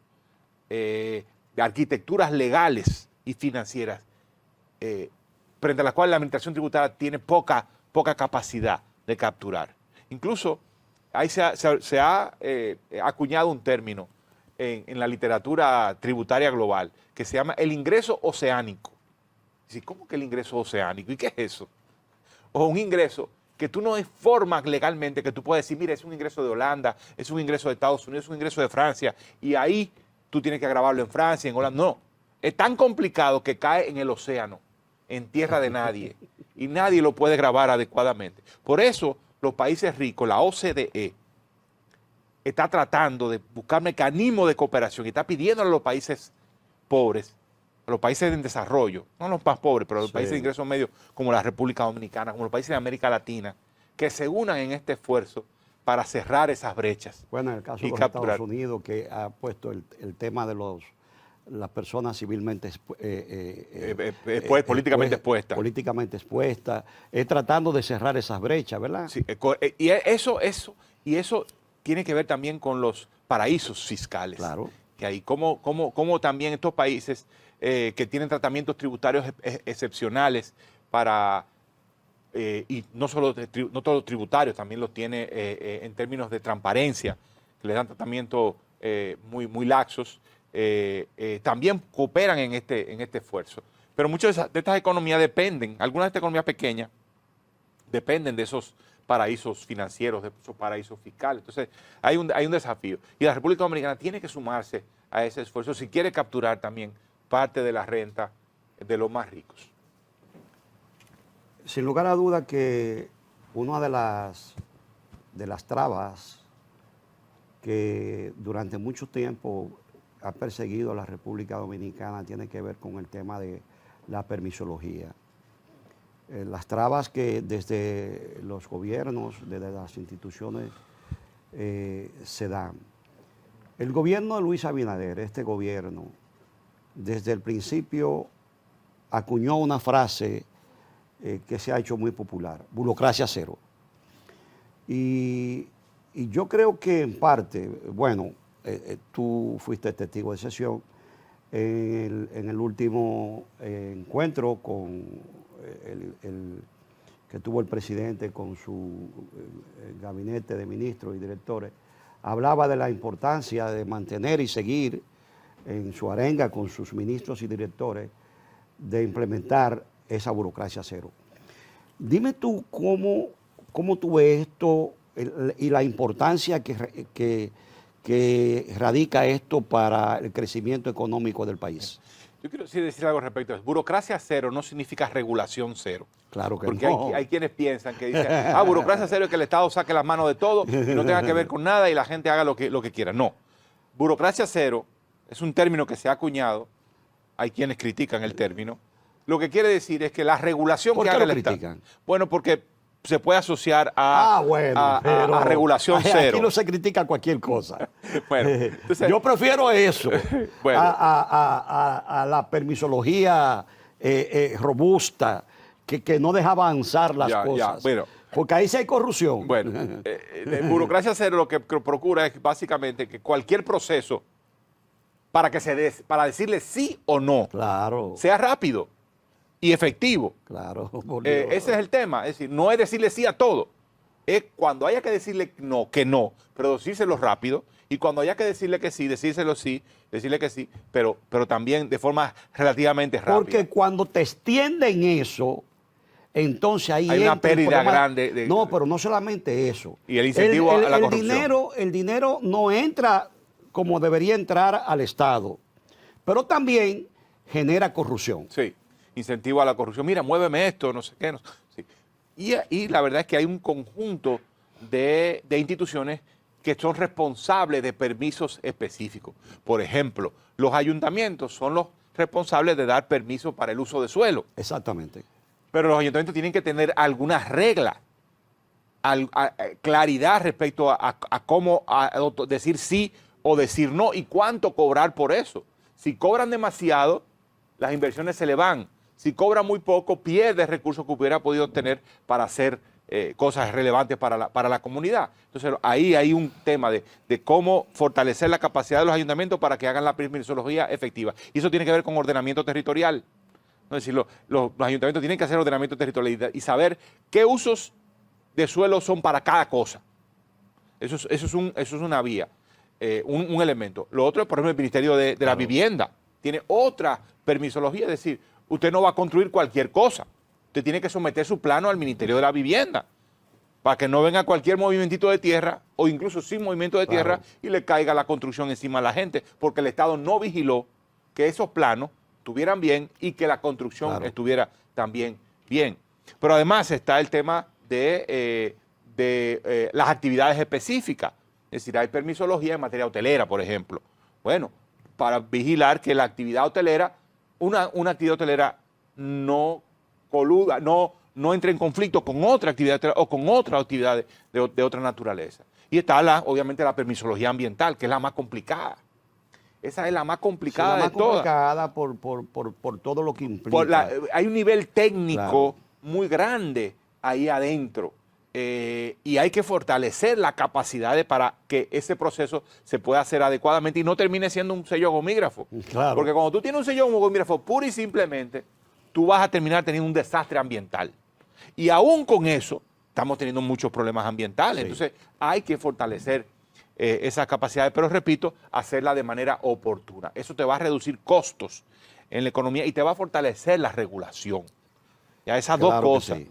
de arquitecturas legales y financieras frente a las cuales la administración tributaria tiene poca capacidad de capturar. Incluso ahí se ha acuñado un término en la literatura tributaria global que se llama el ingreso oceánico. ¿Cómo que el ingreso oceánico? ¿Y qué es eso? O un ingreso que tú no informas legalmente, que tú puedes decir, mira, es un ingreso de Holanda, es un ingreso de Estados Unidos, es un ingreso de Francia, y ahí tú tienes que grabarlo en Francia, en Holanda. No, es tan complicado que cae en el océano, en tierra de nadie, y nadie lo puede grabar adecuadamente. Por eso los países ricos, la OCDE, está tratando de buscar mecanismos de cooperación y está pidiéndole a los países pobres a los países en desarrollo, no los más pobres, pero a los Sí. países de ingresos medios como la República Dominicana, como los países de América Latina, que se unan en este esfuerzo para cerrar esas brechas. Bueno, en el caso y de los capturar. Estados Unidos, que ha puesto el tema de las personas civilmente Políticamente expuestas. políticamente expuestas, tratando de cerrar esas brechas, ¿verdad? Sí, y eso tiene que ver también con los paraísos fiscales. Claro. Que hay, como también estos países que tienen tratamientos tributarios excepcionales para, y no solo no todos los tributarios, también los tiene en términos de transparencia, que le dan tratamientos muy laxos, también cooperan en este esfuerzo. Pero muchas de estas economías dependen, algunas de estas economías pequeñas, dependen de esos paraísos financieros, de esos paraísos fiscales. Entonces, hay un desafío. Y la República Dominicana tiene que sumarse a ese esfuerzo si quiere capturar también parte de la renta de los más ricos. Sin lugar a duda que una de las trabas que durante mucho tiempo ha perseguido a la República Dominicana tiene que ver con el tema de la permisología. Las trabas que desde los gobiernos, desde las instituciones, se dan. El gobierno de Luis Abinader, este gobierno, desde el principio acuñó una frase que se ha hecho muy popular: burocracia cero. Y yo creo que en parte, bueno, tú fuiste testigo de sesión en el último encuentro con que tuvo el presidente con su gabinete de ministros y directores. Hablaba de la importancia de mantener y seguir en su arenga con sus ministros y directores de implementar esa burocracia cero. Dime tú cómo tú ves esto y la importancia que radica esto para el crecimiento económico del país. Yo quiero decir algo respecto a eso. Burocracia cero no significa regulación cero. Claro que porque no. hay quienes piensan que dicen, burocracia cero es que el Estado saque las manos de todo y no tenga que ver con nada y la gente haga lo que quiera. No. Burocracia cero es un término que se ha acuñado. Hay quienes critican el término. Lo que quiere decir es que la regulación ¿Por que qué haga lo el Estado. critican? Bueno, porque se puede asociar a regulación cero. Aquí no se critica cualquier cosa. Bueno, entonces, yo prefiero eso bueno, a la permisología robusta que no deja avanzar las cosas. bueno. Porque ahí sí hay corrupción. Bueno, burocracia cero lo que procura es básicamente que cualquier proceso para decirle sí o no, Claro. sea rápido y efectivo. Claro. Ese es el tema. Es decir, no es decirle sí a todo. Es cuando haya que decirle no, que no, pero decírselo rápido. Y cuando haya que decirle que sí, decírselo sí, decirle que sí, pero también de forma relativamente rápida. Porque cuando te extienden eso, entonces ahí hay una entra el pérdida problema. grande. No, pero no solamente eso. Y el incentivo a la corrupción. El dinero no entra como debería entrar al Estado, pero también genera corrupción. Sí, incentivo a la corrupción. Mira, muéveme esto, no sé qué. Sí. Y la verdad es que hay un conjunto de instituciones que son responsables de permisos específicos. Por ejemplo, los ayuntamientos son los responsables de dar permisos para el uso de suelo. Exactamente. Pero los ayuntamientos tienen que tener algunas reglas, claridad respecto a cómo decir sí o decir no y cuánto cobrar por eso. Si cobran demasiado, las inversiones se le van. Si cobran muy poco, pierde recursos que hubiera podido tener para hacer cosas relevantes para la comunidad. Entonces, ahí hay un tema de cómo fortalecer la capacidad de los ayuntamientos para que hagan la permisología efectiva. Y eso tiene que ver con ordenamiento territorial. Es decir, los ayuntamientos tienen que hacer ordenamiento territorial y saber qué usos de suelo son para cada cosa. Eso es una vía, un elemento. Lo otro es, por ejemplo, el Ministerio de la Vivienda. Tiene otra permisología, es decir, usted no va a construir cualquier cosa. Usted tiene que someter su plano al Ministerio de la Vivienda para que no venga cualquier movimiento de tierra o incluso sin movimiento de tierra y le caiga la construcción encima a la gente, porque el Estado no vigiló que esos planos estuvieran bien y que la construcción estuviera también bien. Pero además está el tema de las actividades específicas. Es decir, hay permisología en materia hotelera, por ejemplo. Bueno, para vigilar que la actividad hotelera una actividad hotelera no coluda, no entre en conflicto con otra actividad hotelera o con otra actividad de otra naturaleza. Y está obviamente la permisología ambiental, que es la más complicada. Esa es la más complicada Sí, la de más todas. complicada por todo lo que implica. Hay un nivel técnico Claro. muy grande ahí adentro. Y hay que fortalecer las capacidades para que ese proceso se pueda hacer adecuadamente y no termine siendo un sello gomígrafo. Claro. Porque cuando tú tienes un sello gomígrafo pura y simplemente, tú vas a terminar teniendo un desastre ambiental. Y aún con eso, estamos teniendo muchos problemas ambientales. Sí. Entonces, hay que fortalecer esas capacidades, pero repito, hacerla de manera oportuna. Eso te va a reducir costos en la economía y te va a fortalecer la regulación. Ya esas dos Claro que cosas. sí.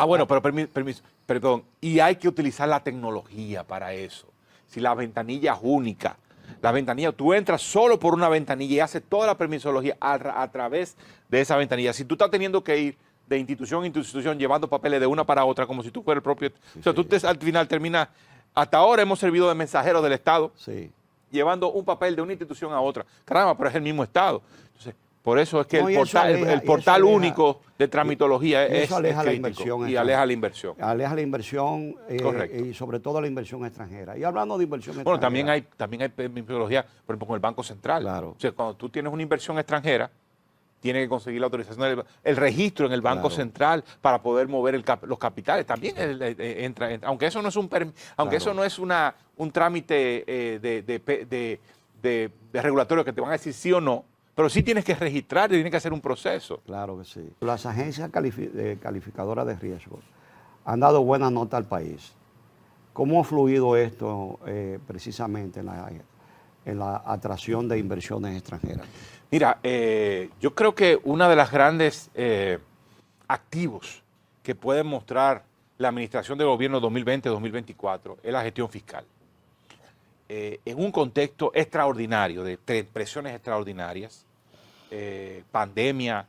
Bueno, pero permiso, perdón. Y hay que utilizar la tecnología para eso. Si la ventanilla es única, la ventanilla, tú entras solo por una ventanilla y haces toda la permisología a través de esa ventanilla. Si tú estás teniendo que ir de institución a institución llevando papeles de una para otra como si tú fueras el propio... o sea, tú al final terminas... Hasta ahora hemos servido de mensajeros del Estado, Sí. llevando un papel de una institución a otra. Caramba, pero es el mismo Estado. Entonces, por eso es que No, y el eso portal, aleja- el y portal eso aleja- único de tramitología y eso aleja la crítico inversión y aleja la inversión. Aleja la inversión Correcto. y sobre todo la inversión extranjera. Y hablando de inversión Bueno, extranjera. también hay permisología, por ejemplo, con el Banco Central. Claro. O sea, cuando tú tienes una inversión extranjera, tienes que conseguir la autorización, el registro en el Banco Claro. Central para poder mover los capitales. También entra, aunque eso no es Claro. eso no es un trámite de regulatorio que te van a decir sí o no, pero sí tienes que registrar y tienes que hacer un proceso. Claro que sí. Las agencias calificadoras de riesgo han dado buena nota al país. ¿Cómo ha fluido esto precisamente en la atracción de inversiones extranjeras? Mira, yo creo que una de las grandes activos que puede mostrar la administración de gobierno 2020-2024 es la gestión fiscal. En un contexto extraordinario, de presiones extraordinarias, pandemia,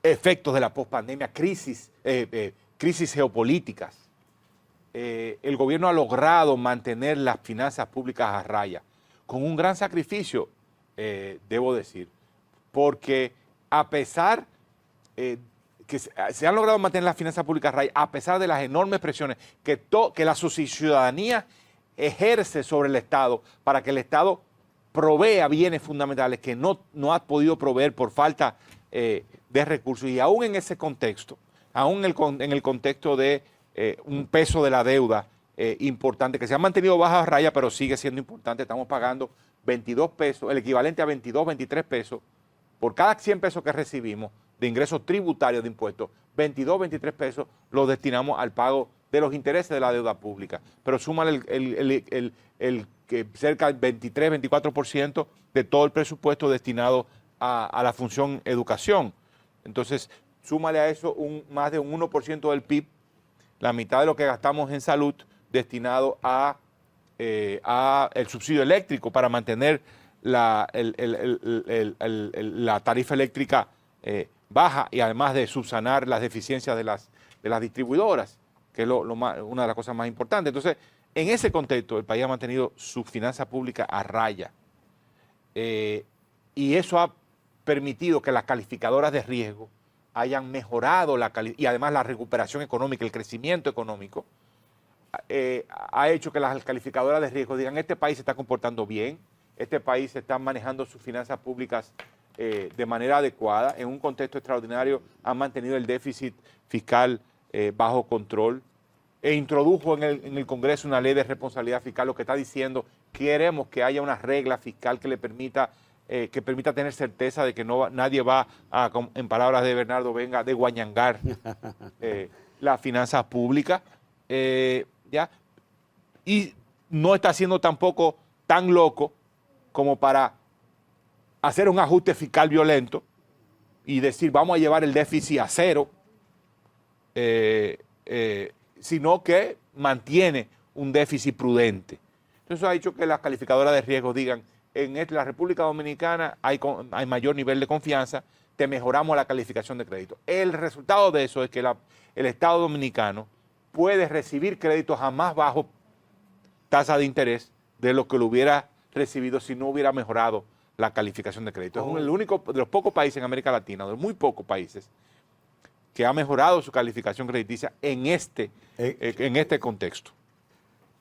efectos de la pospandemia, crisis geopolíticas, el gobierno ha logrado mantener las finanzas públicas a raya, con un gran sacrificio, debo decir, porque a pesar que se han logrado mantener las finanzas públicas a raya, a pesar de las enormes presiones que la ciudadanía ejerce sobre el Estado para que el Estado provea bienes fundamentales que no ha podido proveer por falta de recursos. Y aún en ese contexto, aún en el contexto de un peso de la deuda importante, que se ha mantenido baja a raya, pero sigue siendo importante. Estamos pagando 22 pesos, el equivalente a 22, 23 pesos, por cada 100 pesos que recibimos de ingresos tributarios de impuestos, 22, 23 pesos los destinamos al pago de los intereses de la deuda pública. Pero súmale que cerca del 23, 24% de todo el presupuesto destinado a la función educación. Entonces, súmale a eso más de un 1% del PIB, la mitad de lo que gastamos en salud destinado a el subsidio eléctrico para mantener la tarifa eléctrica baja y además de subsanar las deficiencias de las distribuidoras, que es una de las cosas más importantes. Entonces, en ese contexto, el país ha mantenido su finanza pública a raya y eso ha permitido que las calificadoras de riesgo hayan mejorado y además la recuperación económica, el crecimiento económico, ha hecho que las calificadoras de riesgo digan: este país se está comportando bien, este país está manejando sus finanzas públicas de manera adecuada, en un contexto extraordinario han mantenido el déficit fiscal bajo control, e introdujo en el Congreso una ley de responsabilidad fiscal, lo que está diciendo: queremos que haya una regla fiscal que le permita tener certeza de que nadie va a, en palabras de Bernardo Venga, de guañangar las finanzas públicas, ¿ya? Y no está siendo tampoco tan loco como para hacer un ajuste fiscal violento y decir vamos a llevar el déficit a cero, sino que mantiene un déficit prudente. Entonces eso ha hecho que las calificadoras de riesgo digan: en la República Dominicana hay mayor nivel de confianza, te mejoramos la calificación de crédito. El resultado de eso es que el Estado dominicano puede recibir créditos a más bajo tasa de interés de lo que lo hubiera recibido si no hubiera mejorado la calificación de crédito. Es el único de los pocos países en América Latina, de los muy pocos países, que ha mejorado su calificación crediticia en este contexto.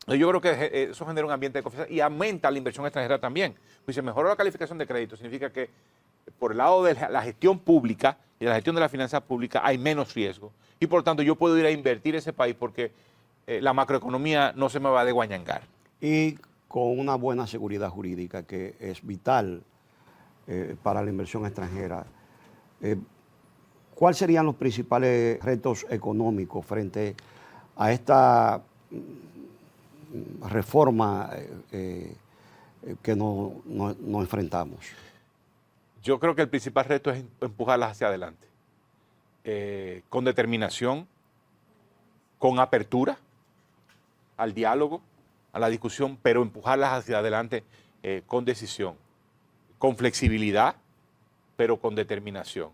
Yo creo que eso genera un ambiente de confianza y aumenta la inversión extranjera también. Pues si mejoró la calificación de crédito, significa que por el lado de la gestión pública y de la gestión de la finanza pública hay menos riesgo. Y por lo tanto yo puedo ir a invertir en ese país porque la macroeconomía no se me va a desguañangar. Y con una buena seguridad jurídica que es vital para la inversión extranjera. ¿Cuáles serían los principales retos económicos frente a esta reforma que nos enfrentamos? Yo creo que el principal reto es empujarlas hacia adelante, con determinación, con apertura al diálogo, a la discusión, pero empujarlas hacia adelante con decisión, con flexibilidad, pero con determinación.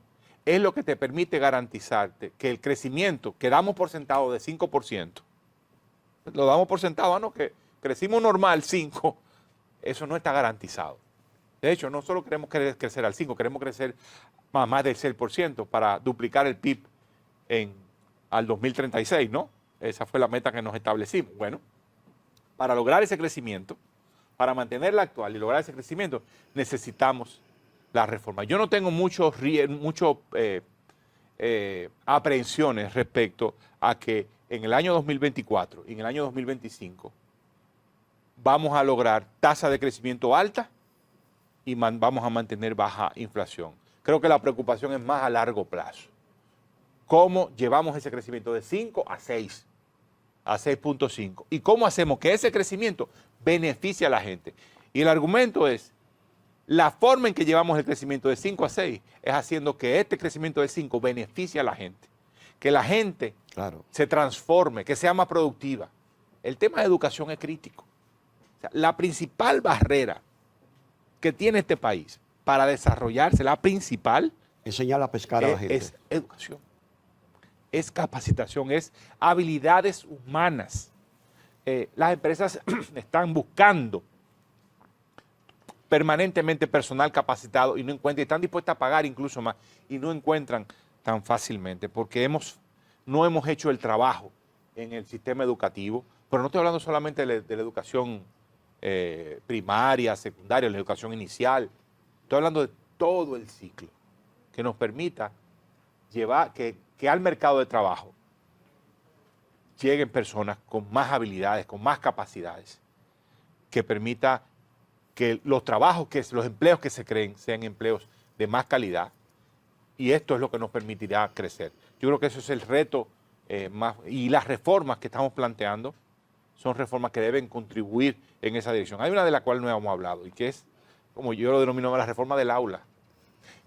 Es lo que te permite garantizarte que el crecimiento que damos por sentado de 5%, lo damos por sentado, ¿no? Que crecimos normal 5%, eso no está garantizado. De hecho, no solo queremos crecer al 5%, queremos crecer a más del 6% para duplicar el PIB al 2036, ¿no? Esa fue la meta que nos establecimos. Bueno, para lograr ese crecimiento, para mantenerla actual y lograr ese crecimiento, necesitamos la reforma. Yo no tengo muchas aprehensiones respecto a que en el año 2024 y en el año 2025 vamos a lograr tasa de crecimiento alta y vamos a mantener baja inflación. Creo que la preocupación es más a largo plazo. ¿Cómo llevamos ese crecimiento de 5 a 6? A 6.5. ¿Y cómo hacemos que ese crecimiento beneficie a la gente? Y el argumento es, la forma en que llevamos el crecimiento de 5 a 6 es haciendo que este crecimiento de 5 beneficie a la gente. Que la gente se transforme, que sea más productiva. El tema de educación es crítico. O sea, la principal barrera que tiene este país para desarrollarse, la principal, enseñar a pescar a la gente. Es educación, es capacitación, es habilidades humanas. Las empresas están buscando permanentemente personal capacitado y no encuentran, y están dispuestas a pagar incluso más, y no encuentran tan fácilmente, porque no hemos hecho el trabajo en el sistema educativo, pero no estoy hablando solamente de la educación primaria, secundaria, la educación inicial, estoy hablando de todo el ciclo, que nos permita llevar, que al mercado de trabajo lleguen personas con más habilidades, con más capacidades, que permita que los trabajos, los empleos que se creen sean empleos de más calidad, y esto es lo que nos permitirá crecer. Yo creo que eso es el reto y las reformas que estamos planteando son reformas que deben contribuir en esa dirección. Hay una de la cual no hemos hablado y que es, como yo lo denomino, la reforma del aula,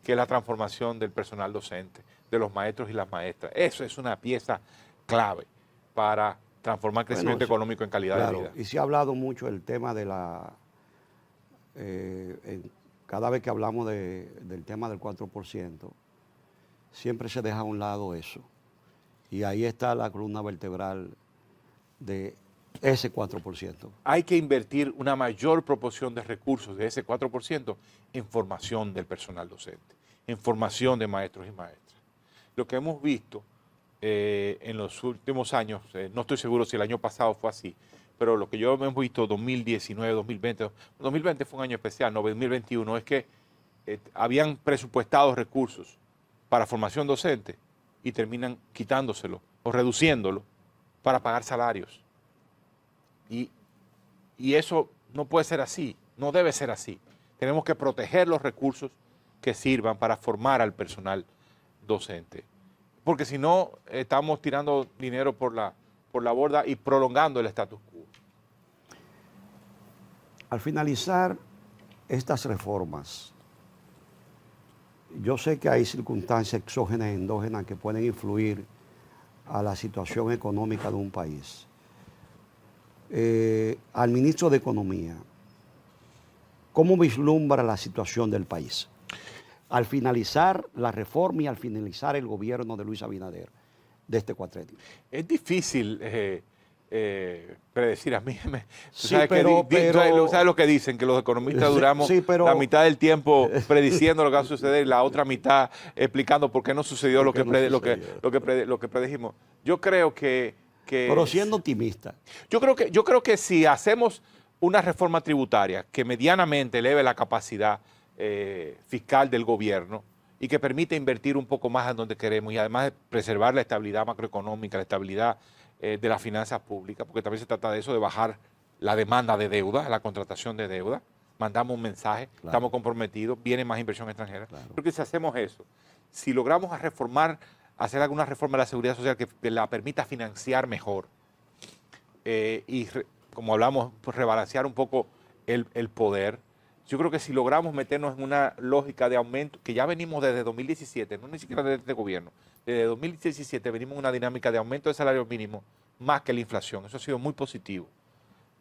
que es la transformación del personal docente, de los maestros y las maestras. Eso es una pieza clave para transformar crecimiento económico en calidad de vida. Y se ha hablado mucho del tema de cada vez que hablamos del tema del 4%, siempre se deja a un lado eso. Y ahí está la columna vertebral de ese 4%. Hay que invertir una mayor proporción de recursos de ese 4% en formación del personal docente, en formación de maestros y maestras. Lo que hemos visto en los últimos años, no estoy seguro si el año pasado fue así, pero lo que yo hemos visto 2019, 2020, 2020 fue un año especial, no, 2021, es que habían presupuestado recursos para formación docente y terminan quitándoselo o reduciéndolo para pagar salarios. Y eso no puede ser así, no debe ser así. Tenemos que proteger los recursos que sirvan para formar al personal docente. Porque si no, estamos tirando dinero por la borda y prolongando el status quo. Al finalizar estas reformas, yo sé que hay circunstancias exógenas y endógenas que pueden influir a la situación económica de un país. Al ministro de Economía, ¿cómo vislumbra la situación del país? Al finalizar la reforma y al finalizar el gobierno de Luis Abinader de este cuatrenio. Es difícil predecir a mí. Sí, ¿Sabes ¿sabes lo que dicen? Que los economistas duramos la mitad del tiempo prediciendo lo que va a suceder y la otra mitad explicando por qué no sucedió lo que predijimos. Yo creo que... Pero siendo optimista. Yo creo que si hacemos una reforma tributaria que medianamente eleve la capacidad fiscal del gobierno y que permite invertir un poco más en donde queremos y además preservar la estabilidad macroeconómica, la estabilidad de las finanzas públicas, porque también se trata de eso, de bajar la demanda de deuda, la contratación de deuda. Mandamos un mensaje, claro, estamos comprometidos, viene más inversión extranjera. Claro. Porque si hacemos eso, si logramos reformar, hacer alguna reforma de la seguridad social que la permita financiar mejor como hablamos, pues rebalancear un poco el poder. Yo creo que si logramos meternos en una lógica de aumento, que ya venimos desde 2017, no ni siquiera desde este gobierno, desde 2017 venimos en una dinámica de aumento del salario mínimo más que la inflación. Eso ha sido muy positivo.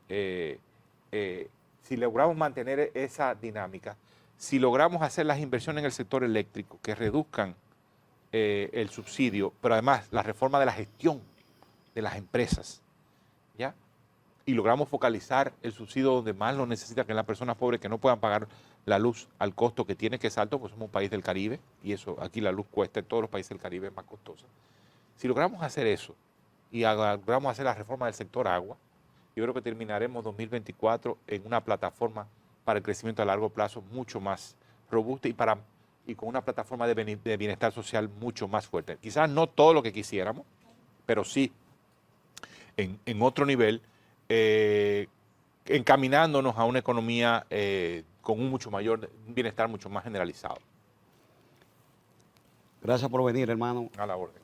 Si logramos mantener esa dinámica, si logramos hacer las inversiones en el sector eléctrico que reduzcan el subsidio, pero además la reforma de la gestión de las empresas, ¿ya? Y logramos focalizar el subsidio donde más lo necesitan, que en las personas pobres que no puedan pagar la luz al costo que tiene, que es alto, porque somos un país del Caribe, y eso aquí la luz cuesta, en todos los países del Caribe es más costosa. Si logramos hacer eso y logramos hacer la reforma del sector agua, yo creo que terminaremos 2024 en una plataforma para el crecimiento a largo plazo mucho más robusta y con una plataforma de bienestar social mucho más fuerte. Quizás no todo lo que quisiéramos, pero sí en otro nivel, encaminándonos a una economía con un bienestar mucho más generalizado. Gracias por venir, hermano. A la orden.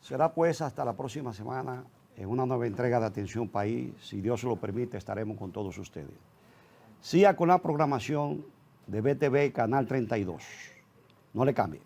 Será pues hasta la próxima semana en una nueva entrega de Atención País. Si Dios lo permite, estaremos con todos ustedes. Siga con la programación de BTV Canal 32. No le cambie.